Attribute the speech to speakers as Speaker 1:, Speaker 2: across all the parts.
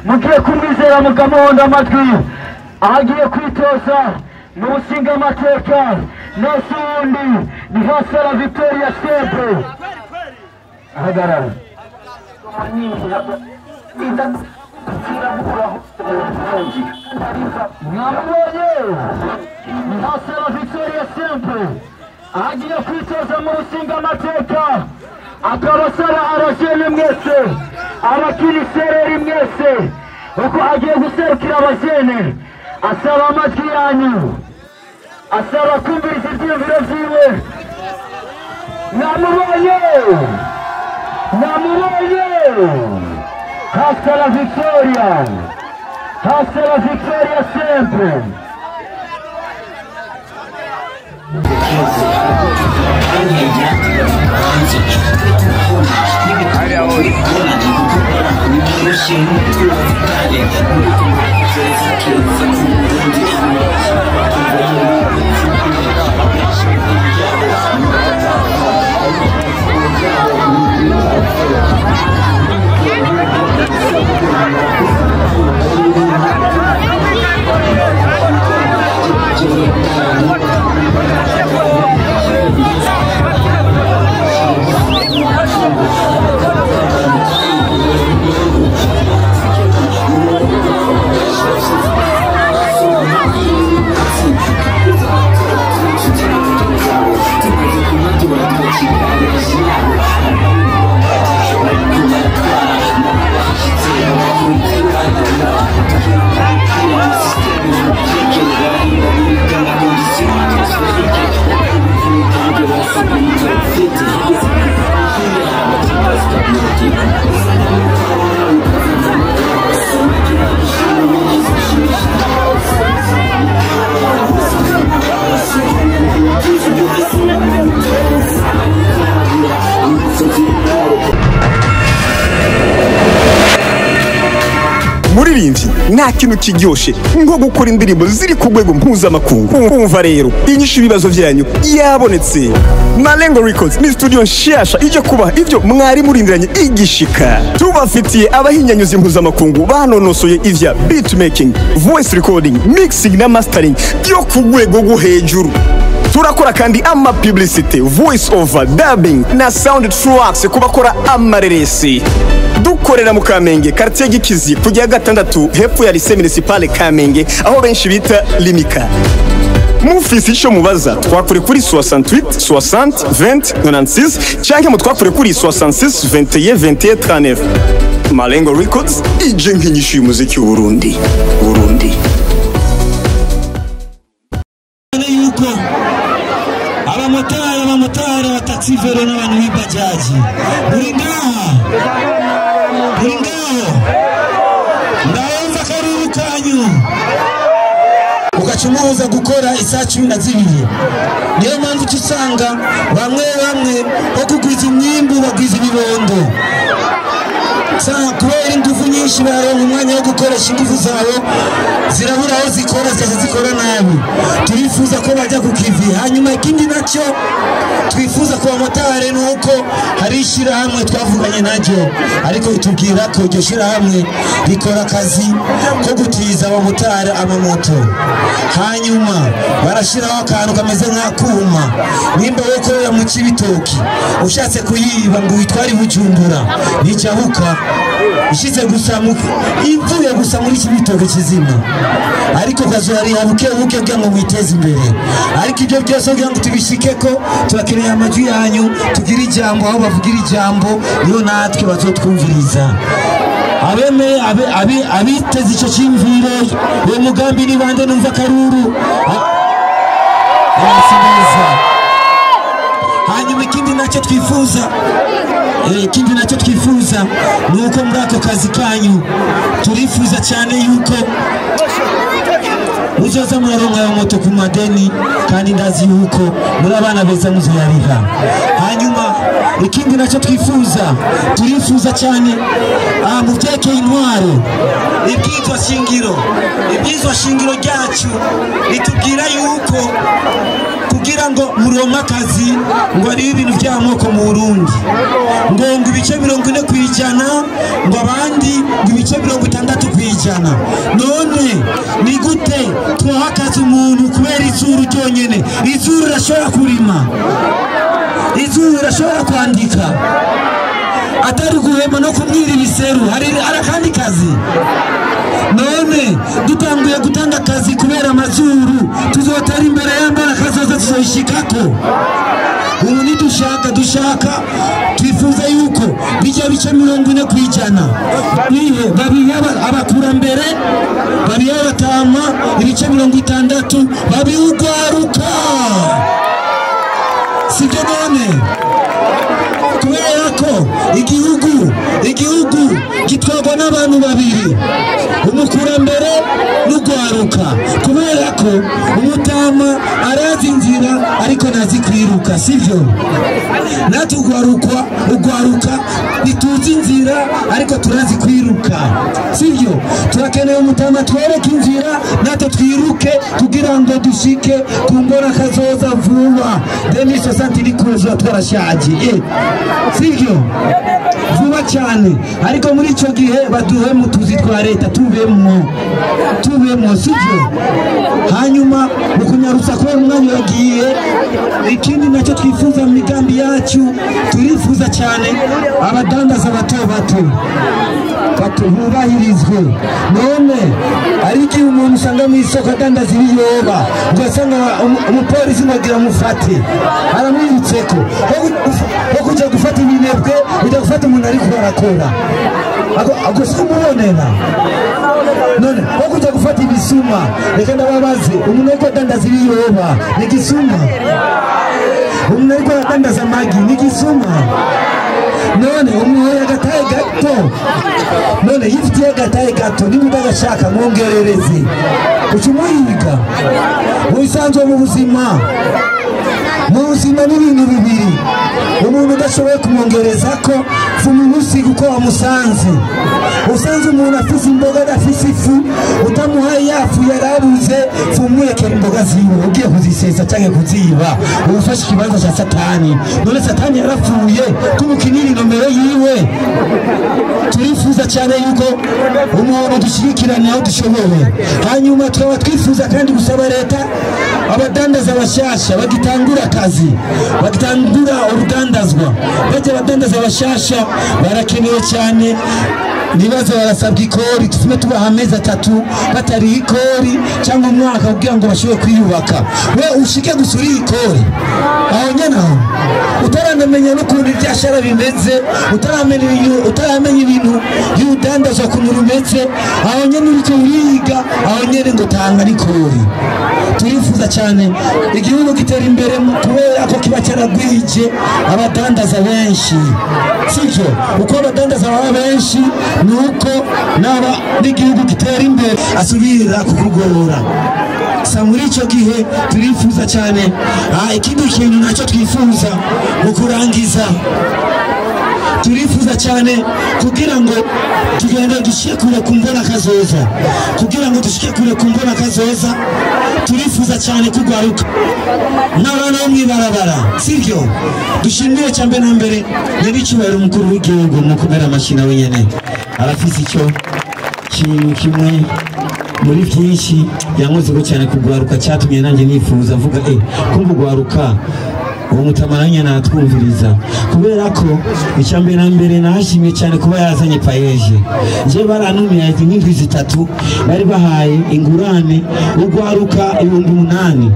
Speaker 1: mugiye kumwizera mukamuhonda amatwi agiye kwitoza n'umushinga amateka n'asundi ni Hasala Victoria Sempre ahagarara mwamubonye ni Hasala Victoria Sempre agiye kwitoza mu mushinga amateka akabasara abajene mwese abakirisereri mwese uko agiye guserukira abajene asaba amajwi yanyu asaba kumviriza ibyiyumviro vyiwe namubonye Hasala Victoria Sempre
Speaker 2: muririmbyi nta kintu kiryoshe nko gukora indirimbo ziri ku rwego mpuzamakungu. Umva rero inyishu ibibazo byanyu yabonetse. Malengo Records ni studio nshasha ije kubaha ivyo mwari murindiranye igishika. Tubafitiye abahinyanyuzi mpuzamakungu banonosoye ivya beatmaking, voice recording, mixing na mastering byo ku rwego rwo hejuru. Turakora kandi ama publicity, voice over, dubbing na sound tracks kubakora amareresi. Dukorera mu Kamenge quartier Gikizi kujya gatandatu hepfo ya lycée municipale Kamenge aho benshi bita Limika. Mufisi ico mubaza twakure kuri 68 60 20 96 cyangwa mutwakure kuri 66 21 21 39. Malengo Records ije nk'inyishu y'umuziki w'Uburundi.
Speaker 3: abamotari bataxivero n'abantu b'ibajaji uri ngaha ndabumva karuru kanyu ugacumuza gukora isaha 12. Niyo mpamvu usanga bamwe bo kugwiza imyimbu bagwiza ibibondo kubera ingufu nyinshi baronka umwanya wo gukoresha ingufu zabo zirabura aho zikora nabi. Turifuza ko bajya ku kivi. Hanyuma ikindi nacyo twifuza ku bamotari nuko hari ishirahamwe twavuganye naryo ariko bitubwira ko iryo shirahamwe rikora akazi ko gutiza abamotari amamoto. Hanyuma barashiraho akantu kameze nk'akuma nimba wokorera mu Cibitoki ushatse kuyiba ngo witwari Bujumbura nicabuka ishize gusa ivuye gusa muri Cibitoki kizima ariko kazori habuke kugira ngo mwiteze imbere. Ariko ibyo byose kugira ngo tubishikeko turakeneye amajwi yanyu tugira ijambo aho bavugira ijambo niyo natwe bazotwumviriza. Abiteze icyo cyimviro uwo mugambi ni bande numva karuru hanyuma ikindi nacyo twifuza nuko muri ako kazi kanyu turifuza cyane yuko muzoza muraronka moto ku madeni kandi ndazi yuko muri abana beza muzoyariha. Hanyuma ikindi nacyo turifuza cyane mu byekeye intwaro ibyizwa shingiro ryacu ritubwira yuko kugira ngo muronka akazi ngo ari ibintu by'amoko mu Burundi ngo ibice 40% ngo abandi ngo ibice 60%. None ni gute twaha akazi umuntu kubera izuru ryonyene? Izuru rashobora kurima, izuru rashobora kwandika, atari guhema no kumwira ibiseru. Hari arakandi kazi. None dutanguye gutanga akazi kubera amazuru, tuzotera imbere y'ambara kazoza tuzoyishikako. Ubu ni dushaka twifuza yuko bijya bice 40% babiyaba abakurambere, babiyaba batama ibice 60 babiyugaruka. Sibyo none kubera ko igihugu gitwagwa n'abantu babiri, umukurambere n'ugwaruka. Kubera ko umutama arazi inzira ariko nazi kwiruka, sivyo? Ugwaruka nituzi inzira ariko turazi kwiruka, sivyo? Turakeneye umutama twereke inzira nato twiruke kugira ngo dushike kumbona kazoza vuba. 2060 ni kuzo twarashaje, sivyo? Vuba cyane. Ariko muri ico gihe baduhe mu tuzi twa leta tubemo, sivyo? Hanyuma mukunyarusa ko umwanya yagiye. Ikindi nacyo twifuza mu migambi yacu, turifuza cyane abadandaza bato batuhubahirizwe. None ariko umuntu usanga mu isoko adandaza ibiyoba, ugasanga umupolisi mugira mufate aramwirutseko ho kujya gufata ibinebwe, ujya gufata umuntu ariko barakora agusa umubonera. None ho kujya gufata ibisuma, reka ndababaze, umuntu ariko adandaza ibiyoba ni gisuma? Umuntu ariko adandaza amagi ni gisuma? None umuhoya agataye gato, none yifitiye agataye gato, niba udagashaka mwongerereze ucumuyiga. Ubisanzwe mu buzima n'ibintu bibiri. Umuntu udashoboye kumwongereza ko fumunusi uko wamusanze. Usanze umuntu afise imboga adafise ifu, utamuhaye yafu yarabuze, fumwekera imboga ziwe ugiye kuzisesa cyangwa kuziba, ubufashe ikibanza cya Satani. None Satani yarapfuye kumukinira nomero yiwe. Turifuza cyane yuko umuntu dushirikirana aho dushoboye. Hanyuma twaba twifuza kandi gusaba leta abadandaza bashasha bagitangura akazi, bagitangura urudandazwa. Bajya abadandaza bashasha barakenewe cyane. Nibaza barasabwa ikori, tufume tubaha amezi 3 batari ikori cyangwa umwaka kugira ngo bashobore kwiyubaka. We ushike gusura ikori aho nyana utaranamenya n'ukuntu ibyashara bimeze, utaramenya ibintu y'udandazwa ku rumeze, aho nyene uriko uriga, aho nyene ngo tanga n'ikori. Turifuza cyane igihugu gitera imbere kubera ko kiba cyaragwije abadandaza benshi, sivyo? Uko abadandaza baba benshi nuko naba n'igihugu gitera imbere asubira kukugorora. Muri icyo gihe turifuza cyane ikindi kintu nacyo twifuza mu kurangiza, turifuza cyane kugira ngo tugende dushike kure kumbona kazoza, kugira ngo dushike kure kumbona kazoza. Turifuza cyane kugwaruka n'abana bo mwibarabara, sivyo? Dushimire cyane na mbere n'icyubahiro umukuru w'igihugu mu kumera amashina wenyene. Arafise icyo kintu kimwe muri byinshi yankozeho cyane kugwaruka, cyatumye nanjye nifuza mvuga kugwaruka uwo mutamaranya natwumviriza, kubera ko icyambere na mbere nahashimye cyane kuba yazanye payeje. Je baranumiye nk'indwi 3 bari bahaye ingurane ugwaruka 8,000.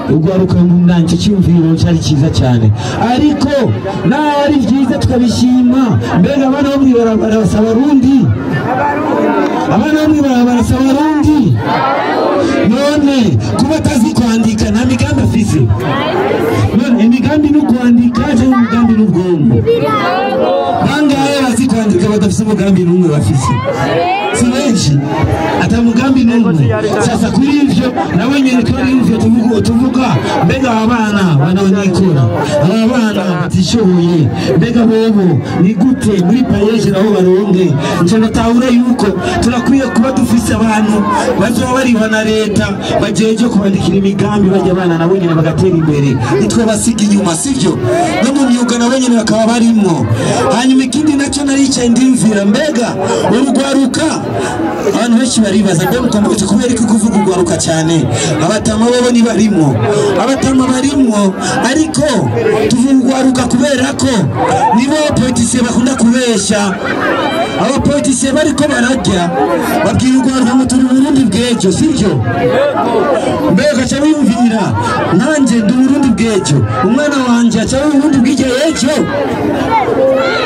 Speaker 3: Ugwaruka icyo cyumviro cyari cyiza cyane, ariko nari byiza tukabishima. Mbega abana bo mwibarabara basaba Abarundi, abana bo mwibarabara basaba Abarundi. None kuba atazi kwandika nta migambi afise. None imigambi no kwandika cyangwa imigambi n'ubwonko? Bangahe bazi kwandika badafise umugambi n'umwe bafise? si benshi ata mugambi n'umwe. Sasa kuri ivyo nawe nyene twari ivyo tuvuga mbega abana banaonikora abana batishoboye mbega bobo ni gute muri payeje naho baronge nje natahura yuko turakwiye kuba dufise abantu bazoba bari na leta bajeje kubandikira imigambi bajya abana nabo nyene bagatera imbere nitwe basiga inyuma sivyo no mu myuga nabo nyene bakaba barimo. Hanyuma ikindi nacyo naricaye ndimvira mbega urugwaruka abantu benshi baribaza mbega mukomeze kubera iki kuvuga urugwaruka cyane abatama bobo ni barimo abatama barimo ariko tuvugwaruka kubera ko nibo politiciens bakunda kubesha aba politiciens bariko barajya babwira urwaruka ngo turi Burundi bwejo sivyo mbega cyane yumvira nanje ndi Burundi bwejo umwana wanje cyane Burundi bwije yejo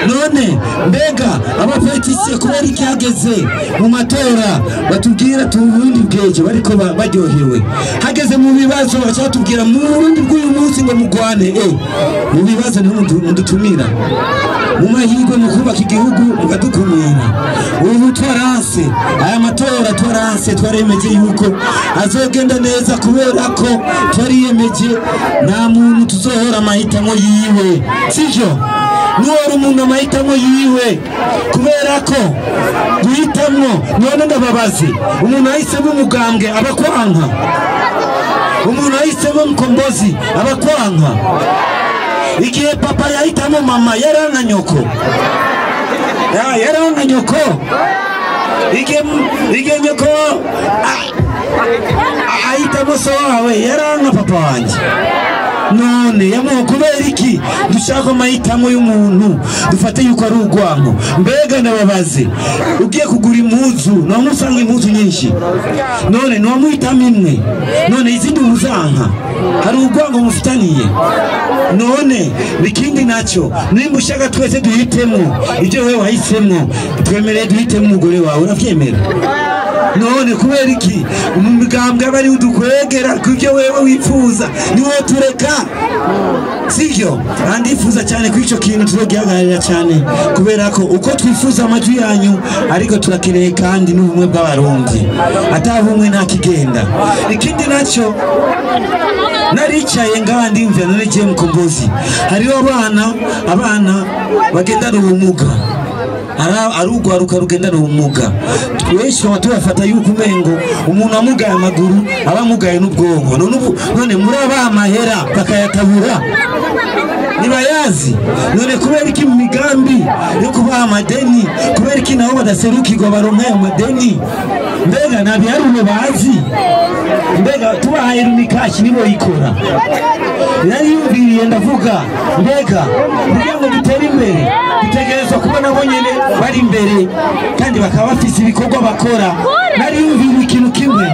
Speaker 3: none mbega aba politiciens kubera ikihageze mu matora batubwira tu Burundi bwejo bariko baryohewe hageze mu bibazo bacatubwira mu Burundi bw'uyu munsi ngo mugwane mu bibazo ntimudutumira mu mahirwe mu kubaka igihugu mukadukumira ubu twaranse aya matora twaranse twaremeje yuko azogenda neza kubera ko twariyemeje nta muntu tuzohora amahitamo yiwe sivyo nuwari umuntu amahitamo yiwe kubera ko guhitamwo none ndababaze umuntu ahisemo umugambwe abakwanka umuntu ahisemo Mkombozi abakwanka igihe papa yahitamo mama yaranka nyoko yaranka nyoko igihe nyoko ahitamo so wawe yaranka papa wanje none yamuho kubera iki dushaka amahitamo y'umuntu dufate yuko ari urwango mbega ndababaze ugiye kugura impuzu none usanga impuzu nyinshi none ntiwamuhitamo imwe none izindi muzanka hari urwango mufitaniye none bikindi nacyo nimba ushaka twese duhitemo ibyo wewe wahisemo twemereye duhitemo umugore wawe urabyemera none kubera iki umugambwe abari udukwegera kubyo wewe wifuza niwe tureka sivyo andifuza cyane kwico kintu turogihagarira cyane kubera ko uko twifuza amajwi yanyu ariko turakereye kandi n'ubumwe bw'abarundi atabumwe nta kigenda. Ikindi nacyo naricaye ngandi mvya none je Mkombozi hariho abana bagendana ubumuga arugwaruka rugendana ubumuga twese batubafata yuko umengo umuntu amugaye amaguru abamugaye n'ubwonko none muri abamahera bakayatabura nibayazi none kubera iki mu migambi yo kubaha amadeni kubera iki nabo badaserukirwa baronka ayo madeni mbega nabiharume bazi mbega tubahaye rumikashi nibo yikora nari yumviriye ndavuga mbega kugira ngo dutere imbere dutegerezwa kuba nabo nyene bari imbere kandi bakaba bafise ibikorwa bakora nari yumviriye ikintu kimwe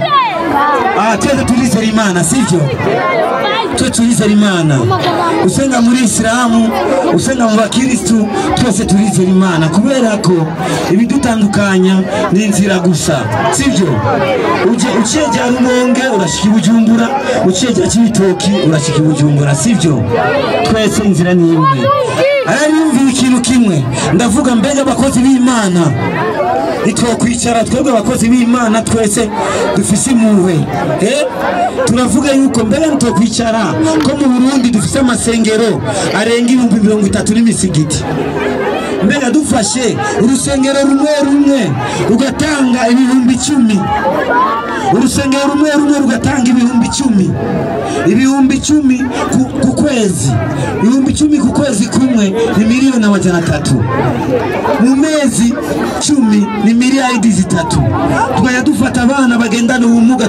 Speaker 3: twese turizera Imana sivyo turizera Imana usenga muri Islamu usenga mu bakristu twese turizera Imana kubera ko ibidutandukanya ni inzira gusa sivyo uceje Rumonge urashika Bujumbura uceje Cibitoki urashika Bujumbura sivyo twese inzira ni imwe arayumvira ikintu kimwe ndavuga mbega abakozi b'Imana itwokwicara twebwe abakozi b'Imana twese dufise impuhwe turavuga yuko mbega ntokwicara ko mu Burundi dufise amasengero arenga 30,000 n'imisigiti mbega dufashe urusengero rumwe ugatanga 10,000 urusengero rumwe rugatanga 10,000 ku kwezi 10,000 ku kwezi kumwe ni 1,300,000 mu mezi 10 ni miliyari 3 tukajya dufata abana bagendana ubumuga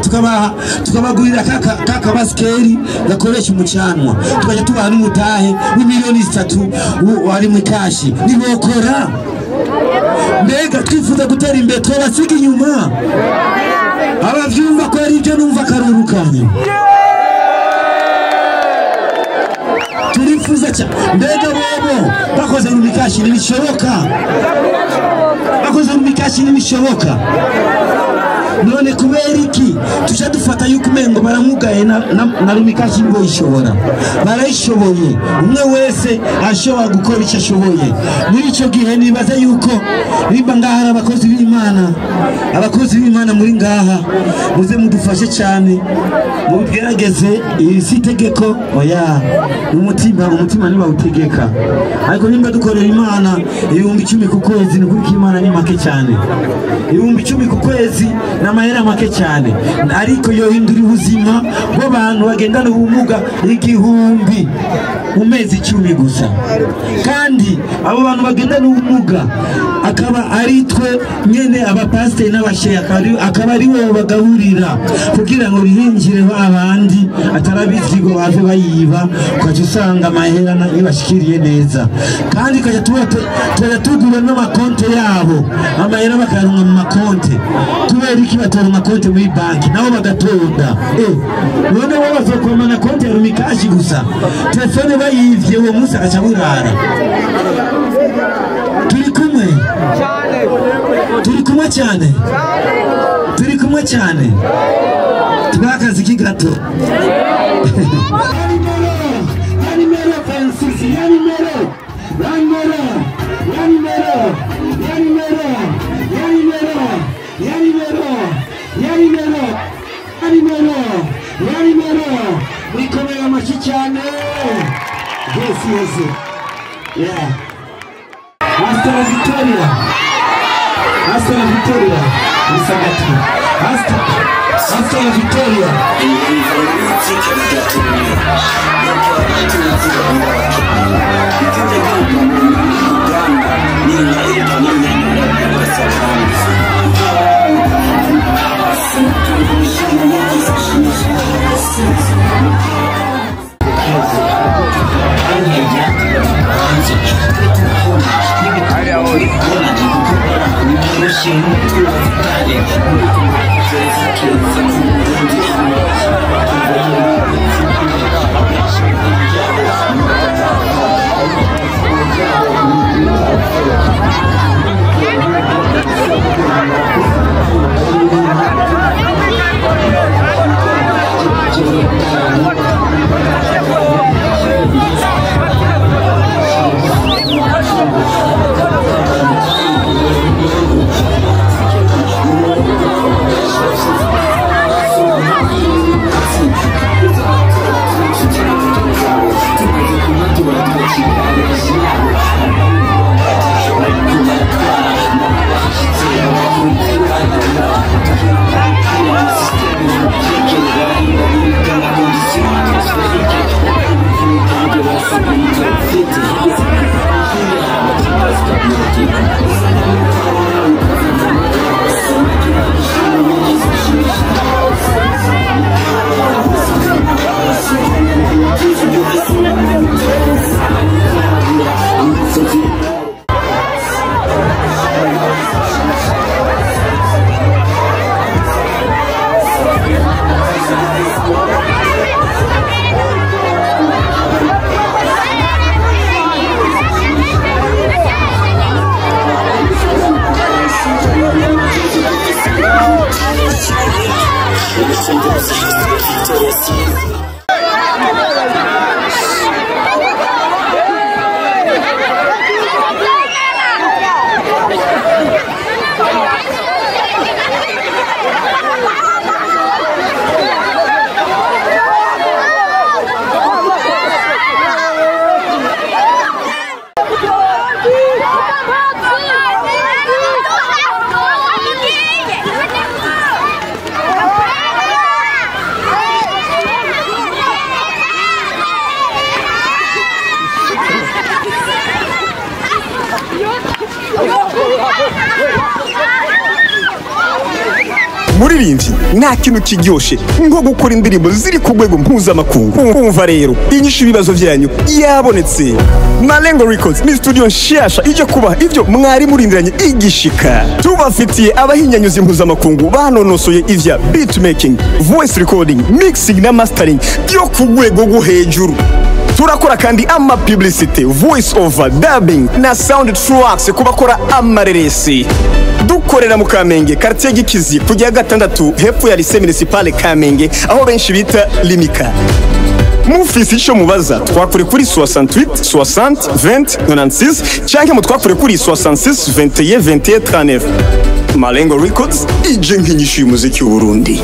Speaker 3: tukabagurira kaka baskeri gakoresha umucanwa tukajya tubaha n'umutahe w'imiliyoni 3 wari mu kashi nibokora mbega twifuza gutera imbere twabasiga inyuma abavyumva ko ari ibyo numva karurukanye turifuza cyane mbega bobo bakoze mu mikashi n'ibishoboka bakoze mu mikashi n'ibishoboka none kubera iki tuca dufata yuko umengo baramugaye na Rumikashi ngo ishobora barayishoboye umwe wese ashobora gukora icyo ashoboye muri icyo gihe nibaza yuko niba ngaha abakozi b'Imana muri ngaha muze mudufashe cyane mugerageze isi tegeko oya umutima niba utegeka ariko nimba dukorera Imana 10,000 ku kwezi ni kuko Imana ni make cyane 10,000 ku kwezi n'amahera make cyane ariko yo hindura ubuzima bw'abantu bagendana ubumuga 1,000 mu mezi 10 gusa kandi abo bantu bagendana ubumuga akaba ari twe nyene abapasiteri n'abasheya akaba ari bo bagaburira kugira ngo bihinjire babandi atarabizi ngo bave bayiba ukaca usanga amahera nibashikiriye neza kandi kaja tugura n'amakonte yabo amahera bakaronka mu makonte kubera iki batora amakonte muri banki nabo bagatonda none bo bazokomana konte ya Rumikashi gusa telefone bayivye uwo munsi agaca burara turi kumwe cyane twakazi kigato wikomera amashi cyane yes yeah hasta la victoria Misagati hasta la victoria
Speaker 2: muririmbyi nta kintu kiryoshe nko gukora indirimbo ziri ku rwego mpuzamakungu. Umva rero inyishu ibibazo byanyu yabonetse. Malengo Records ni studio nshasha ije kubaha ivyo mwari murindiranye igishika. Tubafitiye abahinyanyuzi mpuzamakungu banonosoye ivya beat making, voice recording, mixing na mastering byo ku rwego rwo hejuru. turakora kandi ama publicité, voice over, dubbing na sound tracks kubakora amareresi. Dukorera mu Kamenge quartier Gikizi kujya gatandatu hepfo ya lycée municipal Kamenge aho benshi bita Limika. Mufisi ico mubaza twakure kuri 68 60 20 96 canke mu twakure kuri 66 21 21 39. Malengo Records ije nk'inyishu y'umuziki w'Uburundi.